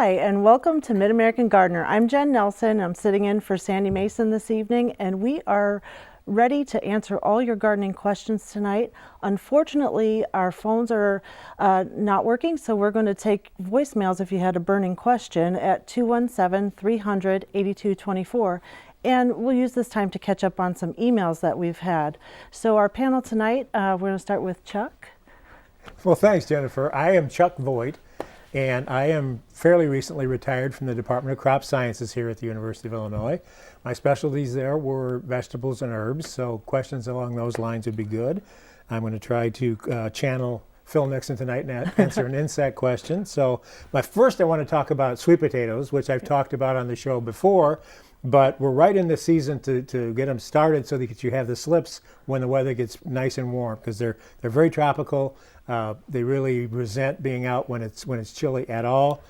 Hi, and welcome to Mid-American Gardener. I'm Jen Nelson. I'm sitting in for Sandy Mason this evening, and we are ready to answer all your gardening questions tonight. Unfortunately, our phones are not working, so we're going to take voicemails if you had a burning question at 217-300-8224. And we'll use this time to catch up on some emails that we've had. So our panel tonight, we're going to start with Chuck. Well, thanks, Jennifer. I am Chuck Voigt, and I am fairly recently retired from the Department of Crop Sciences here at the University of Illinois. My specialties there were vegetables and herbs, so questions along those lines would be good. I'm going to try to channel Phil Nixon tonight and answer an insect question. So, first I want to talk about sweet potatoes, which I've talked about on the show before, but we're right in the season to get them started so that you have the slips when the weather gets nice and warm, because they're very tropical. They really resent being out when it's chilly at all.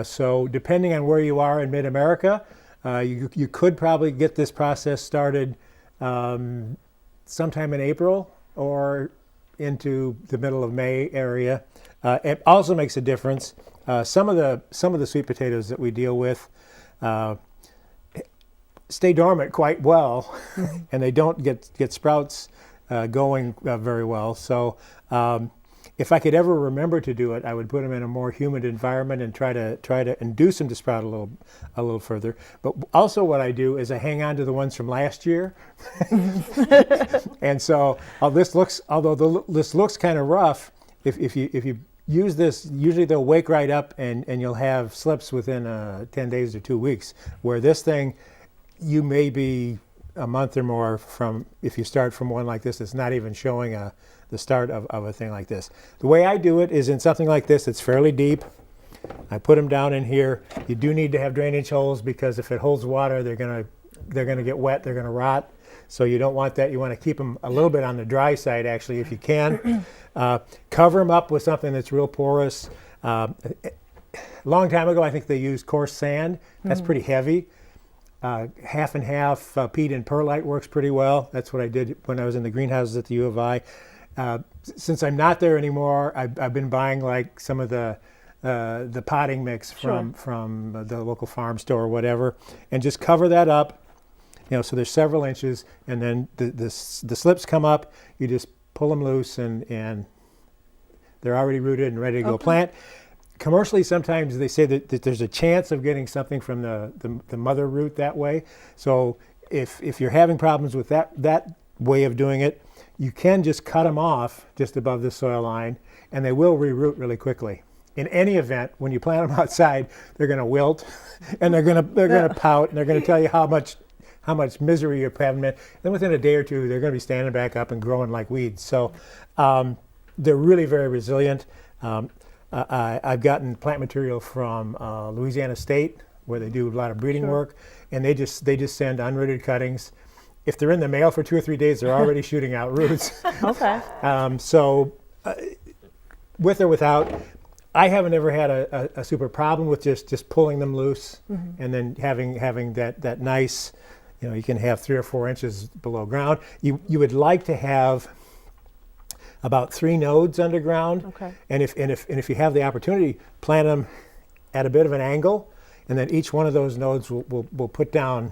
So depending on where you are in mid-America, you could probably get this process started sometime in April or into the middle of May area. It also makes a difference. Some of the sweet potatoes that we deal with stay dormant quite well, and they don't get sprouts going very well. So if I could ever remember to do it, I would put them in a more humid environment and try to induce them to sprout a little further. But also what I do is I hang on to the ones from last year. And so this looks kind of rough, if you use this, usually they'll wake right up and you'll have slips within 10 days or 2 weeks, where this thing, you may be a month or more from, if you start from one like this, it's not even showing the start of a thing like this. The way I do it is in something like this. It's fairly deep. I put them down in here. You do need to have drainage holes, because if it holds water, they're gonna get wet. They're gonna rot. So you don't want that. You want to keep them a little bit on the dry side, actually, if you can. Cover them up with something that's real porous. Long time ago, I think they used coarse sand. That's pretty heavy. Half and half peat and perlite works pretty well. That's what I did when I was in the greenhouses at the U of I. Since I'm not there anymore, I've been buying like some of the potting mix from the local farm store or whatever, and just cover that up. So there's several inches, and then the slips come up. You just pull them loose, and they're already rooted and ready to go plant. Commercially, sometimes they say that there's a chance of getting something from the mother root that way. So if you're having problems with that way of doing it, you can just cut them off just above the soil line, and they will reroot really quickly. In any event, when you plant them outside, they're going to wilt, and they're going to pout, and they're going to tell you how much misery you're having. Then within a day or two, they're going to be standing back up and growing like weeds. So they're really very resilient. I've gotten plant material from Louisiana State, where they do a lot of breeding work, and they just send unrooted cuttings. If they're in the mail for 2 or 3 days, they're already shooting out roots. Okay. So with or without, I haven't ever had a super problem with just pulling them loose, and then having that nice, you can have 3 or 4 inches below ground. You would like to have about 3 nodes underground. Okay. And if you have the opportunity, plant them at a bit of an angle, and then each one of those nodes will put down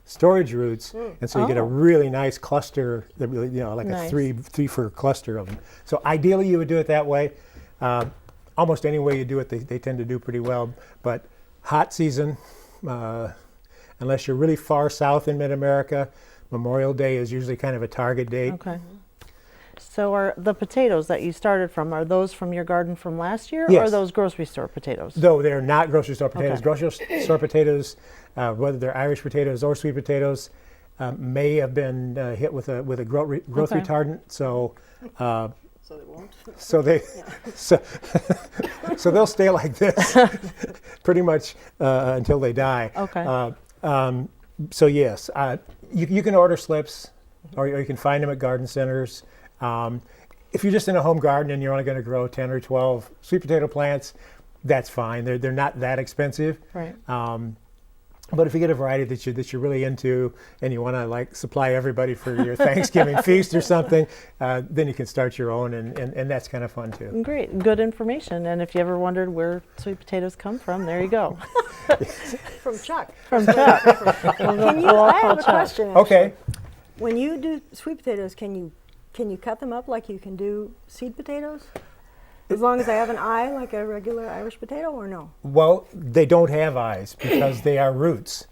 storage roots, and so you get a really nice cluster, like nice. a three for cluster of them. So ideally you would do it that way. Almost any way you do it, they tend to do pretty well. But hot season, unless you're really far south in mid-America, Memorial Day is usually kind of a target date. Okay. So are the potatoes that you started from, are those from your garden from last year, yes. or are those grocery store potatoes? No, they're not grocery store potatoes. Okay. Grocery store potatoes, whether they're Irish potatoes or sweet potatoes, may have been hit with a growth retardant. So so they won't. So so they'll stay like this pretty much until they die. Okay. So yes, you can order slips, or you can find them at garden centers. If you're just in a home garden and you're only going to grow 10 or 12 sweet potato plants, that's fine. They're not that expensive. Right. But if you get a variety that you're really into, and you want to like supply everybody for your Thanksgiving feast or something, then you can start your own, and that's kind of fun too. Great, good information. And if you ever wondered where sweet potatoes come from, there you go. From Chuck. From Chuck. Can you? I have a question. Actually. Okay. When you do sweet potatoes, can you cut them up like you can do seed potatoes? As long as they have an eye like a regular Irish potato, or no? Well, they don't have eyes because they are roots,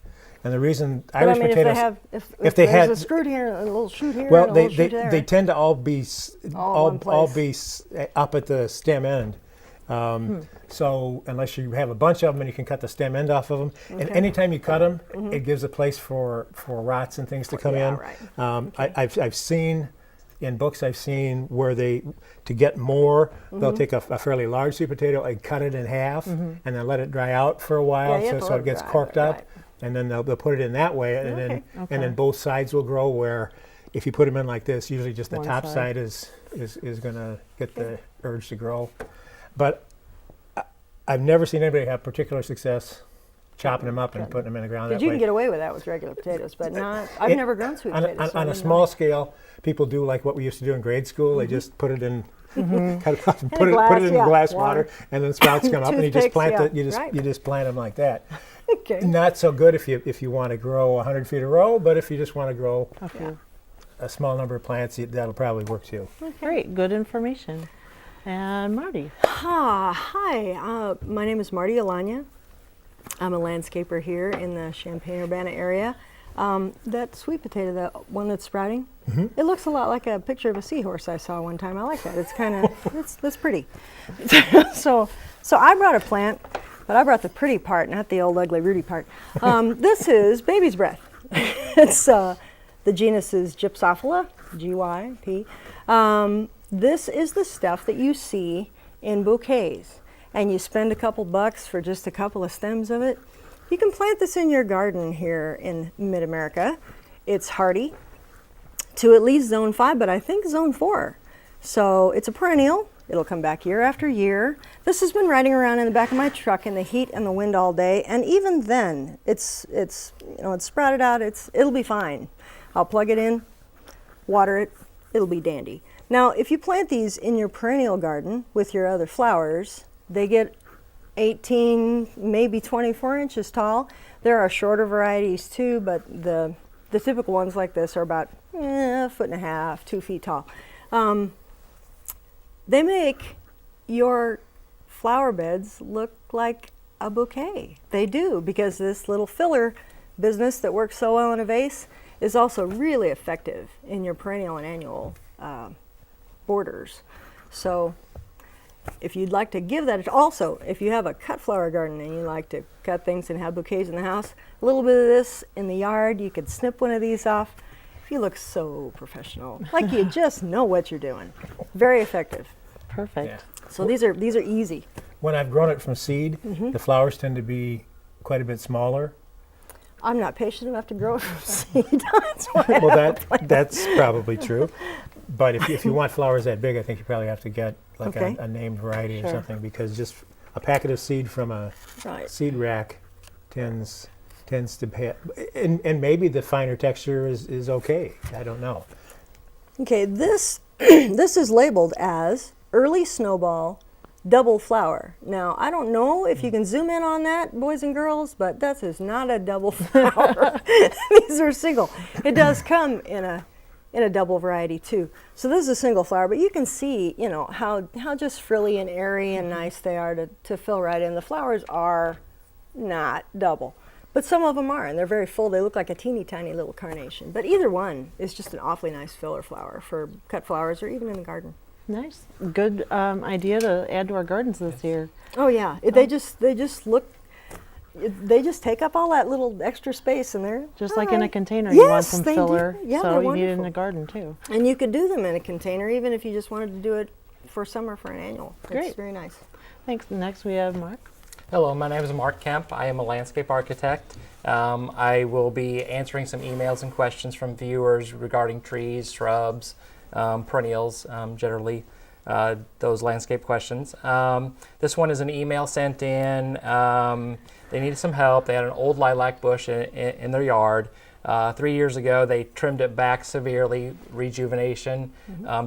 and the reason But Irish I mean, potatoes. if they have, if they there's had- a screw here, a little shoot here, Well, and a they, little they, shoot there. they tend to all be All one place. up at the stem end. So unless you have a bunch of them and you can cut the stem end off of them, and Okay. anytime you cut them, it gives a place for rots and things to come Yeah, in. right. I've seen in books where to get more, they'll take a fairly large sweet potato and cut it in half and then let it dry out for a while, you have to so let it it gets dry, corked up, right. and then they'll put it in that way, and Okay. then both sides will grow. Where if you put them in like this, usually just the One top side. side is going to get the urge to grow. But I've never seen anybody have particular success chopping them up and putting them in the ground Because that you way. can get away with that with regular potatoes, but not. I've It- never grown sweet on, potatoes. on, so I on a didn't small know. scale, people do like what we used to do in grade school. They just put it in, cut it off and In put a it glass, in yeah, glass water. water, and then sprouts come up, and you just Toothpicks, plant yeah, right. you just plant them like that. Okay. Not so good if you want to grow 100 feet a row, but if you just want to grow A few. a small number of plants, that'll probably work too. Great, good information. And Marty. Hi, my name is Marty Alanya. I'm a landscaper here in the Champaign-Urbana area. That sweet potato, the one that's sprouting, it looks a lot like a picture of a seahorse I saw one time. I like that. It's kind of, that's pretty. so I brought a plant, but I brought the pretty part, not the old ugly Rudy part. This is baby's breath. It's the genus is Gypsophila, GYP. This is the stuff that you see in bouquets, and you spend a couple bucks for just a couple of stems of it. You can plant this in your garden here in mid-America. It's hardy to at least zone 5, but I think zone 4. So it's a perennial. It'll come back year after year. This has been riding around in the back of my truck in the heat and the wind all day, and even then, it's sprouted out. It'll be fine. I'll plug it in, water it. It'll be dandy. Now, if you plant these in your perennial garden with your other flowers, they get 18, maybe 24 inches tall. There are shorter varieties too, but the typical ones like this are about a foot and a half, 2 feet tall. They make your flower beds look like a bouquet. They do, because this little filler business that works so well in a vase is also really effective in your perennial and annual borders. So if you'd like to give that, also, if you have a cut flower garden and you like to cut things and have bouquets in the house, a little bit of this in the yard, you could snip one of these off. You look so professional, like you just know what you're doing. Very effective. Perfect. So these are easy. When I've grown it from seed, the flowers tend to be quite a bit smaller. I'm not patient enough to grow it from seed. That's why Well, that's probably true. But if you want flowers that big, I think you probably have to get like Okay. a named variety or Sure. something, because just a packet of seed from a Right. seed rack tends to pay, and maybe the finer texture is okay. I don't know. Okay, this this is labeled as early snowball double flower. Now, I don't know if you can zoom in on that, boys and girls, but that is not a double flower. These are single. It does come in a double variety too. So this is a single flower, but you can see, how just frilly and airy and nice they are to fill right in. The flowers are not double, but some of them are, and they're very full. They look like a teeny tiny little carnation. But either one is just an awfully nice filler flower for cut flowers or even in the garden. Nice. Good idea to add to our gardens this year. Oh yeah, they just take up all that little extra space, and they're Just all like in a right. container, you want Yes, some they do. filler. Yeah, so they're you need it in wonderful. the garden too. And you could do them in a container, even if you just wanted to do it for summer for an annual. Great. It's very nice. Thanks. Next we have Mark. Hello, my name is Mark Kemp. I am a landscape architect. I will be answering some emails and questions from viewers regarding trees, shrubs, perennials generally. those landscape questions. This one is an email sent in. They needed some help. They had an old lilac bush in their yard. 3 years ago, they trimmed it back severely, rejuvenation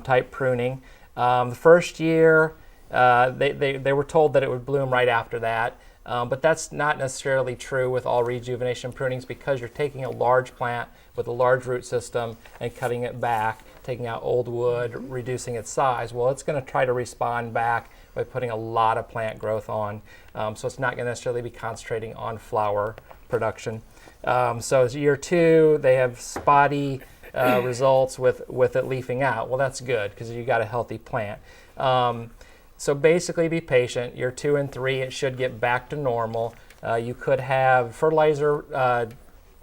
type pruning. The first year, they were told that it would bloom right after that. But that's not necessarily true with all rejuvenation prunings, because you're taking a large plant with a large root system and cutting it back, taking out old wood, reducing its size. Well, it's going to try to respond back by putting a lot of plant growth on. So it's not going to necessarily be concentrating on flower production. So it's year 2, they have spotty results with it leafing out. Well, that's good because you got a healthy plant. So basically be patient. Year 2 and 3, it should get back to normal. You could have fertilizer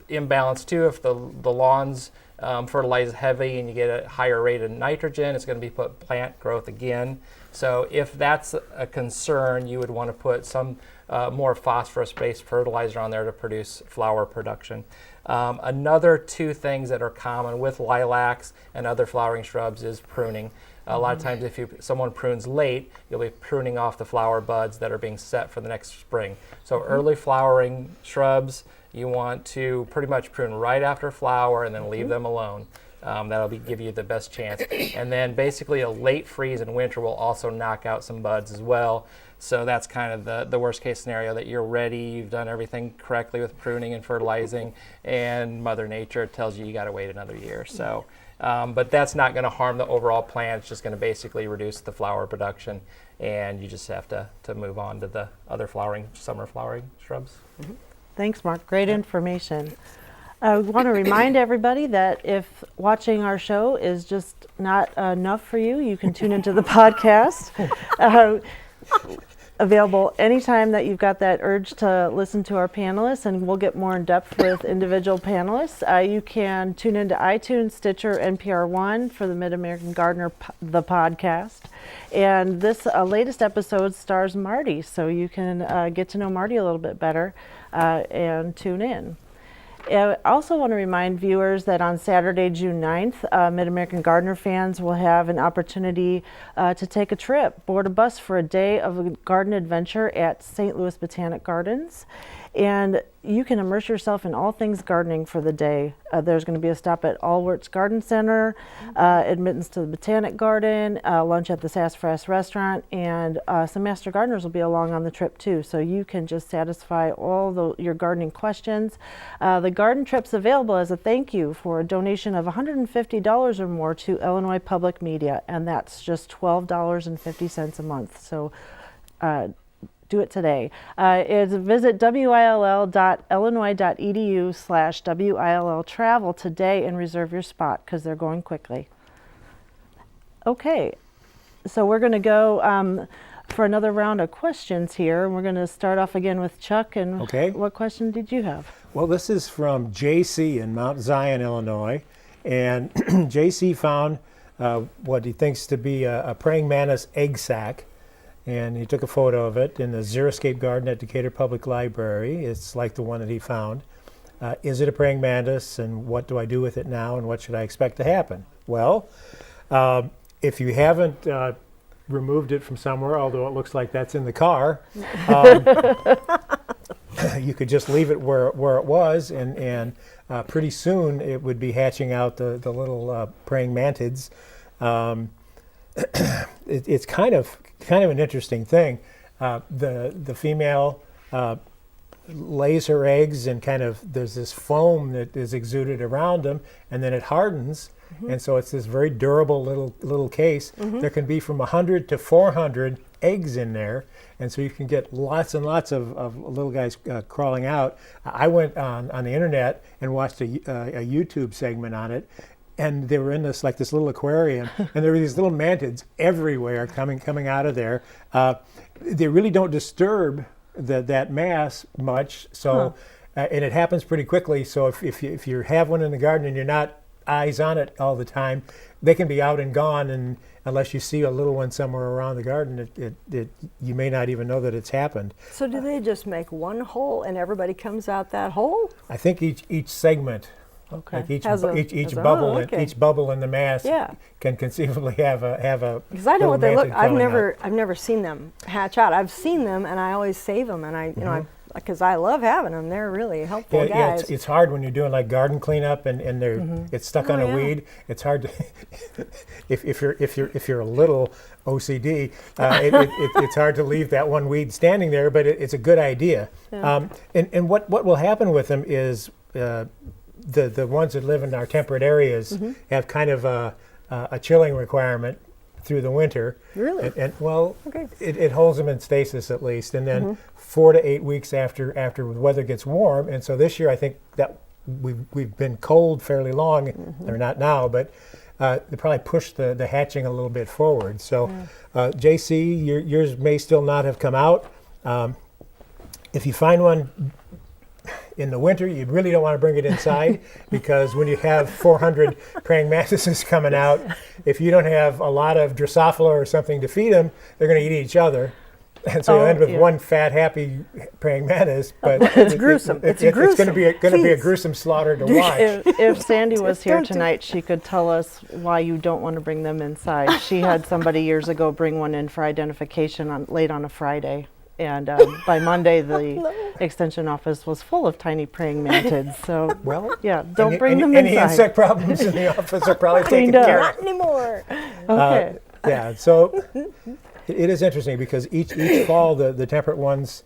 imbalance too. If the lawn's fertilized heavy and you get a higher rate of nitrogen, it's going to be put plant growth again. So if that's a concern, you would want to put some more phosphorus-based fertilizer on there to produce flower production. Another 2 things that are common with lilacs and other flowering shrubs is pruning. A lot of times if someone prunes late, you'll be pruning off the flower buds that are being set for the next spring. So early flowering shrubs, you want to pretty much prune right after flower and then leave them alone. That'll give you the best chance. And then basically a late freeze in winter will also knock out some buds as well. So that's kind of the worst case scenario, that you're ready, you've done everything correctly with pruning and fertilizing, and Mother Nature tells you got to wait another year. So, but that's not going to harm the overall plant. It's just going to basically reduce the flower production, and you just have to move on to the other summer flowering shrubs. Thanks, Mark. Great information. I want to remind everybody that if watching our show is just not enough for you, you can tune into the podcast. Available anytime that you've got that urge to listen to our panelists, and we'll get more in depth with individual panelists. You can tune into iTunes, Stitcher, NPR One for the Mid-American Gardener, the podcast. And this latest episode stars Marty, so you can get to know Marty a little bit better and tune in. I also want to remind viewers that on Saturday, June 9th, Mid-American Gardener fans will have an opportunity to take a trip, board a bus for a day of a garden adventure at St. Louis Botanic Gardens. And you can immerse yourself in all things gardening for the day. There's going to be a stop at Allwirtz Garden Center, admittance to the Botanic Garden, lunch at the Sassafras Restaurant, and some master gardeners will be along on the trip too. So you can just satisfy all your gardening questions. The garden trip's available as a thank you for a donation of $150 or more to Illinois Public Media, and that's just $12.50 a month. So do it today. Visit will.illinois.edu/WILL travel today and reserve your spot, because they're going quickly. Okay, so we're going to go for another round of questions here. We're going to start off again with Chuck. And Okay. What question did you have? Well, this is from JC in Mount Zion, Illinois. And JC found what he thinks to be a praying mantis egg sac. And he took a photo of it in the Xeriscape garden at Decatur Public Library. It's like the one that he found. Is it a praying mantis, and what do I do with it now, and what should I expect to happen? Well, if you haven't removed it from somewhere, although it looks like that's in the car, you could just leave it where it was, and pretty soon it would be hatching out the little praying mantids. It's kind of an interesting thing. The female lays her eggs, and there's this foam that is exuded around them, and then it hardens, and so it's this very durable little case. There can be from 100 to 400 eggs in there, and so you can get lots and lots of little guys crawling out. I went on the internet and watched a YouTube segment on it. And they were in this little aquarium, and there were these little mantids everywhere coming out of there. They really don't disturb that mass much, so and it happens pretty quickly. So if you have one in the garden and you're not eyes on it all the time, they can be out and gone, and unless you see a little one somewhere around the garden, you may not even know that it's happened. So do they just make one hole and everybody comes out that hole? I think each segment Okay. Like each Has a- each has a- bubble oh, okay. each bubble in the mass Yeah. can conceivably have a Because I know little what they look. mantid I've crawling out. I've never seen them hatch out. I've seen them, and I always save them, and I, because I love having them. They're really helpful Yeah, guys. it's hard when you're doing like garden cleanup and they're it's stuck on Oh, a yeah. weed. It's hard to if you're a little OCD, it's hard to leave that one weed standing there. But it's a good idea. And what will happen with them is the ones that live in our temperate areas have kind of a chilling requirement through the winter. Really? And well, Okay. it holds them in stasis at least, and then 4 to 8 weeks after the weather gets warm. And so this year, I think that we've been cold fairly long, or not now, but they probably pushed the hatching a little bit forward. So, JC, yours may still not have come out. If you find one in the winter, you really don't want to bring it inside because when you have 400 praying mantises coming out, if you don't have a lot of Drosophila or something to feed them, they're going to eat each other. And so you Oh, end with yeah. one fat, happy praying mantis. But It's gruesome. It's It's going to be a feast. gruesome slaughter to watch. If Sandy was here Don't do- tonight, she could tell us why you don't want to bring them inside. She had somebody years ago bring one in for identification late on a Friday. And by Monday, the extension office was full of tiny praying mantids. So, Well, yeah, don't bring them any inside. insect problems in the office are probably taken Cleaned up. care of. Not anymore. Okay. Yeah, so it is interesting because each fall the temperate ones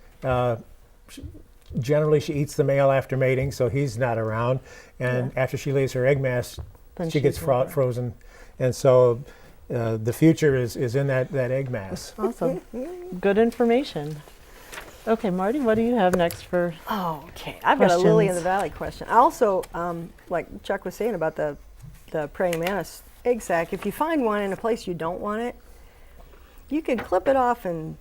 generally she eats the male after mating, so he's not around, and after she lays her egg mass, Then she gets she's over. frozen, and so the future is in that egg mass. Awesome. Good information. Okay, Marty, what do you have next for? Oh, okay. I've got a lily in Questions? the valley question. I also, like Chuck was saying about the praying mantis egg sac, if you find one in a place you don't want it, you can clip it off and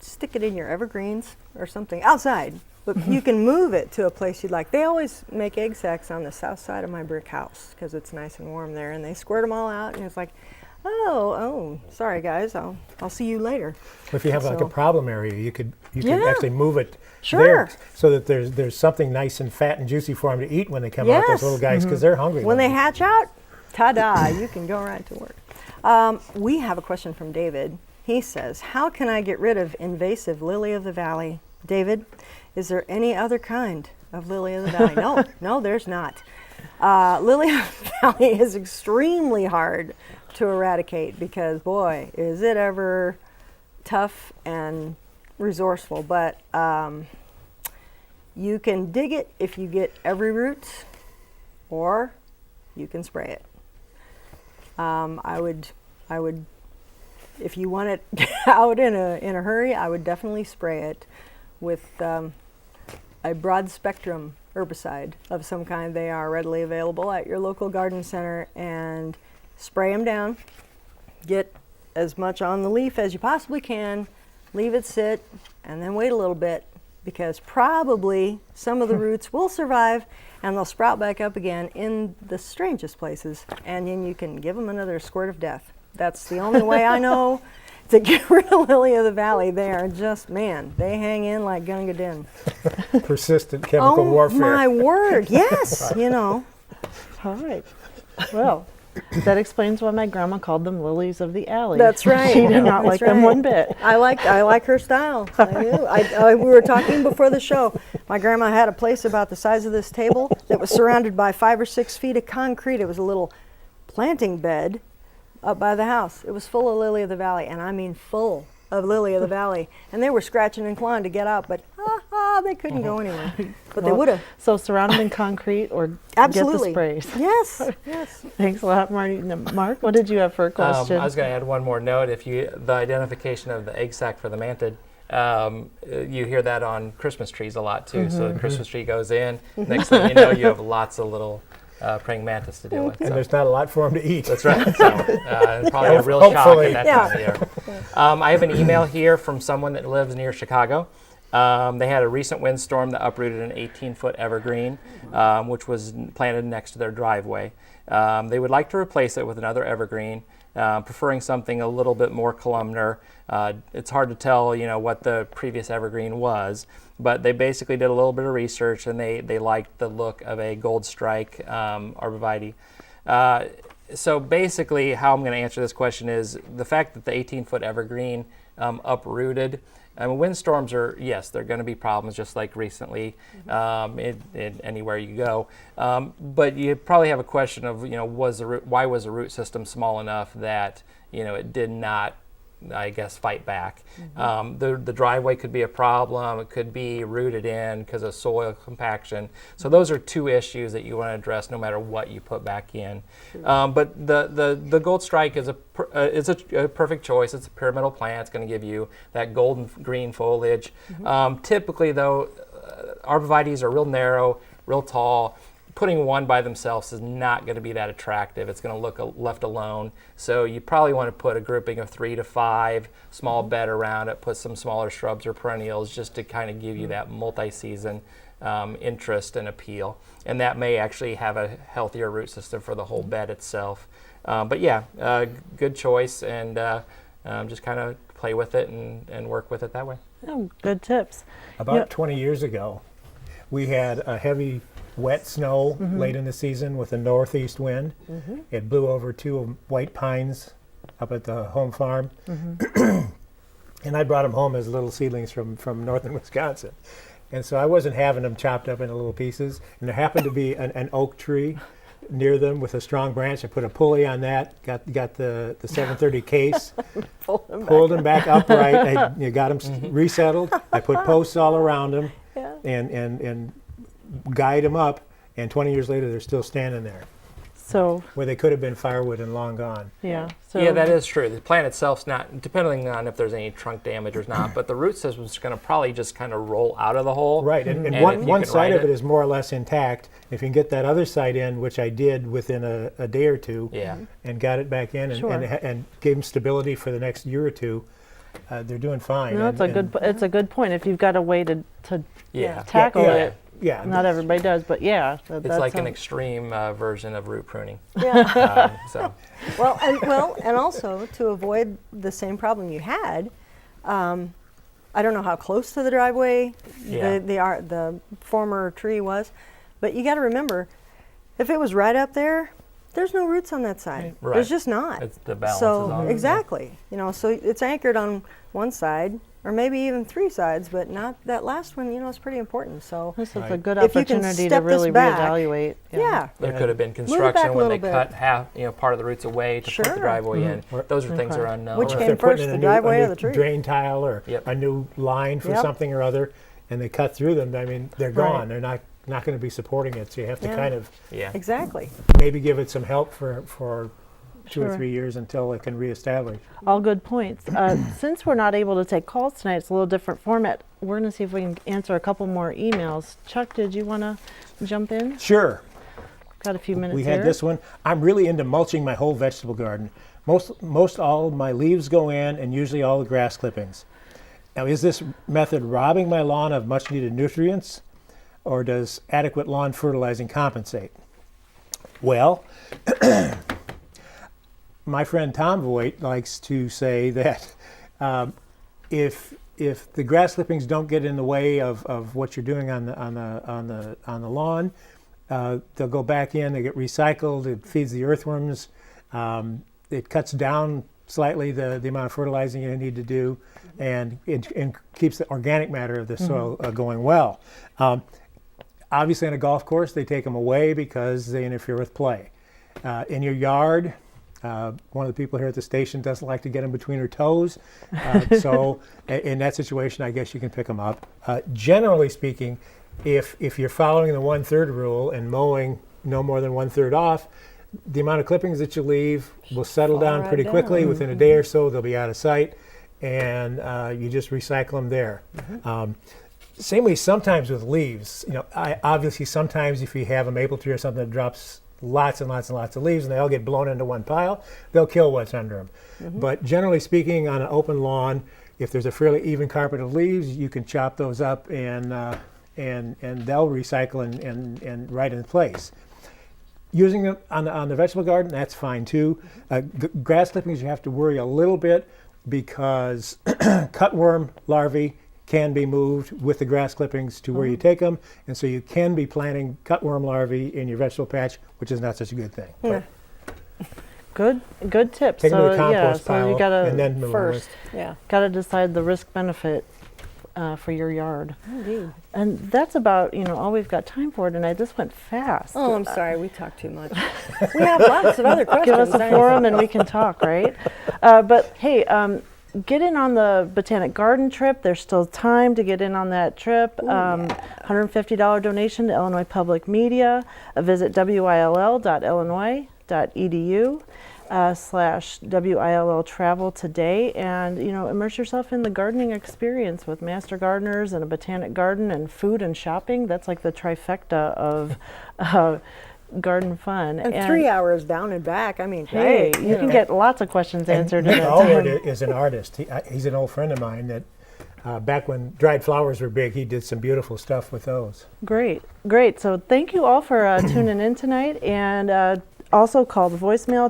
stick it in your evergreens or something outside. But you can move it to a place you'd like. They always make egg sacs on the south side of my brick house because it's nice and warm there, and they squirt them all out, and it's like, oh, sorry guys, I'll see you later. If you have like a So- problem area, you could Yeah. actually move it Sure. there so that there's something nice and fat and juicy for them to eat when they come out. Those Yes. little guys, because they're hungry. When they hatch out, ta-da, you can go right to work. We have a question from David. He says, how can I get rid of invasive lily of the valley? David, is there any other kind of lily of the valley? No, there's not. Lily of the valley is extremely hard to eradicate because, boy, is it ever tough and resourceful. But you can dig it if you get every root, or you can spray it. I would, if you want it out in a hurry, I would definitely spray it with a broad spectrum herbicide of some kind. They are readily available at your local garden center, and spray them down. Get as much on the leaf as you possibly can, leave it sit, and then wait a little bit, because probably some of the roots will survive and they'll sprout back up again in the strangest places, and then you can give them another squirt of death. That's the only way I know to get rid of lily of the valley. They are just, man, they hang in like Gunga Din. persistent chemical warfare. My word, yes, you know. All right. Well, that explains why my grandma called them lilies of the alley. That's right. She did not That's like them right. one bit. I like her style. I do. We were talking before the show. My grandma had a place about the size of this table that was surrounded by 5 or 6 feet of concrete. It was a little planting bed up by the house. It was full of lily of the valley, and I mean full of lily of the valley. And they were scratching and clawing to get out, but they couldn't go anywhere. But they Well, would have. So surround them in concrete or Absolutely. get the sprays. Yes, yes. Thanks a lot, Marty. Now, Mark, what did you have for a question? I was going to add one more note. If the identification of the egg sac for the mantid, you hear that on Christmas trees a lot too. So the Christmas tree goes in. Next thing you know, you have lots of little praying mantis to deal with. And So. there's not a lot for them to eat. That's right. So probably a real shock Hopefully. at that time of year. I have an email here from someone that lives near Chicago. They had a recent windstorm that uprooted an 18-foot evergreen, which was planted next to their driveway. They would like to replace it with another evergreen. preferring something a little bit more columnar. It's hard to tell, what the previous evergreen was, but they basically did a little bit of research and they liked the look of a gold strike arborvitae. So basically, how I'm going to answer this question is the fact that the 18-foot evergreen uprooted. I mean, windstorms are, yes, they're going to be problems, just like recently, anywhere you go. But you probably have a question of, why was the root system small enough that, it did not, I guess, fight back. The driveway could be a problem. It could be rooted in because of soil compaction. So those are two issues that you want to address no matter what you put back in. But the Gold Strike is a perfect choice. It's a pyramidal plant. It's going to give you that golden green foliage. Typically, though, arborvitaes are real narrow, real tall. Putting one by themselves is not going to be that attractive. It's going to look left alone. So you probably want to put a grouping of 3 to 5, small bed around it, put some smaller shrubs or perennials just to kind of give you that multi-season interest and appeal. And that may actually have a healthier root system for the whole bed itself. But yeah, good choice, and just kind of play with it and work with it that way. Oh, good tips. About 20 years ago, we had a heavy wet snow late in the season with a northeast wind. It blew over 2 white pines up at the home farm. And I brought them home as little seedlings from northern Wisconsin. And so I wasn't having them chopped up into little pieces. And there happened to be an oak tree near them with a strong branch. I put a pulley on that, got the 730 case, pulled them back upright. I got them resettled. I put posts all around them and guide them up, and 20 years later they're still standing there So, where they could have been firewood and long gone. yeah. So Yeah, that is true. The plant itself's not, depending on if there's any trunk damage or not, but the root system's going to probably just kind of roll out of the hole. Right, and if one you side can of it is more or less intact. If you can get that other side in, which I did within a day or two, Yeah. and got it back in Sure. and gave them stability for the next year or two, they're doing fine. no, it's a good point. If you've got a way to Yeah. tackle yeah, it, yeah. not everybody does, but yeah, It's like an extreme version of root pruning. Yeah. So and also to avoid the same problem you had, I don't know how close to the driveway Yeah. the former tree was, but you got to remember, if it was right up there, there's no roots on that side. Right. There's just not. it's the balance is So off. exactly, so it's anchored on one side, or maybe even 3 sides, but not that last one. It's pretty important. So this is a Right. good If you can opportunity to step this really back, reevaluate. yeah. There could have been back construction a when they little bit. cut half, part of the roots away to put the Sure. driveway in. Or- Those are things that Okay. are unknown. Which Or if came they're putting first, in the a driveway new, or the tree? drain tile or Yep. a new line for Yep. something or other, and they cut through them. I mean, they're Right. gone. They're not going to be supporting it. So you have to Yeah. kind of Yeah. Exactly. maybe give it some help for 2 or Sure. 3 years until it can reestablish. All good points. Since we're not able to take calls tonight, it's a little different format. We're going to see if we can answer a couple more emails. Chuck, did you want to jump in? Sure. Got a few minutes We here. had this one. I'm really into mulching my whole vegetable garden. Most all of my leaves go in, and usually all the grass clippings. Now, is this method robbing my lawn of much needed nutrients, or does adequate lawn fertilizing compensate? Well, my friend Tom Voigt likes to say that if the grass clippings don't get in the way of what you're doing on the lawn, they'll go back in. They get recycled. It feeds the earthworms. It cuts down slightly the amount of fertilizing you need to do, and it keeps the organic matter of the soil going well. Obviously, on a golf course, they take them away because they interfere with play. In your yard, one of the people here at the station doesn't like to get them between her toes. So in that situation, I guess you can pick them up. Generally speaking, if you're following the 1/3 rule and mowing no more than 1/3 off, the amount of clippings that you leave will settle down right pretty down. quickly. Within a day or so, they'll be out of sight, and you just recycle them there. Same way sometimes with leaves. Obviously sometimes if you have a maple tree or something that drops lots and lots and lots of leaves and they all get blown into one pile, they'll kill what's under them. But generally speaking, on an open lawn, if there's a fairly even carpet of leaves, you can chop those up and they'll recycle and right in place. using them on the vegetable garden, that's fine too. Grass clippings, you have to worry a little bit because cutworm larvae can be moved with the grass clippings to where you take them, and so you can be planting cutworm larvae in your vegetable patch, which is not such a good thing. But Good tips. take them to the So compost so pile you gotta and then move first Yeah. gotta decide the risk benefit for your yard. Indeed. And that's about all we've got time for tonight. This went fast. Oh, I'm sorry. We talked too much. We have lots of other questions. Give us a I- forum and we can talk, right? But hey, get in on the Botanic Garden trip. There's still time to get in on that trip. $150 donation to Illinois Public Media. Visit will.illinois.edu. /WILL travel today, and immerse yourself in the gardening experience with master gardeners and a botanic garden and food and shopping. That's like the trifecta of garden fun. And 3 hours down and back. I mean, Hey, great. you can get lots of questions answered in Nick that Allward time. is an artist. He's an old friend of mine that back when dried flowers were big, he did some beautiful stuff with those. Great. So thank you all for tuning in tonight, and also call the voicemail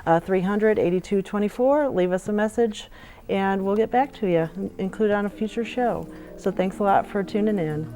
217-300-8224. Leave us a message, and we'll get back to you, include on a future show. So thanks a lot for tuning in.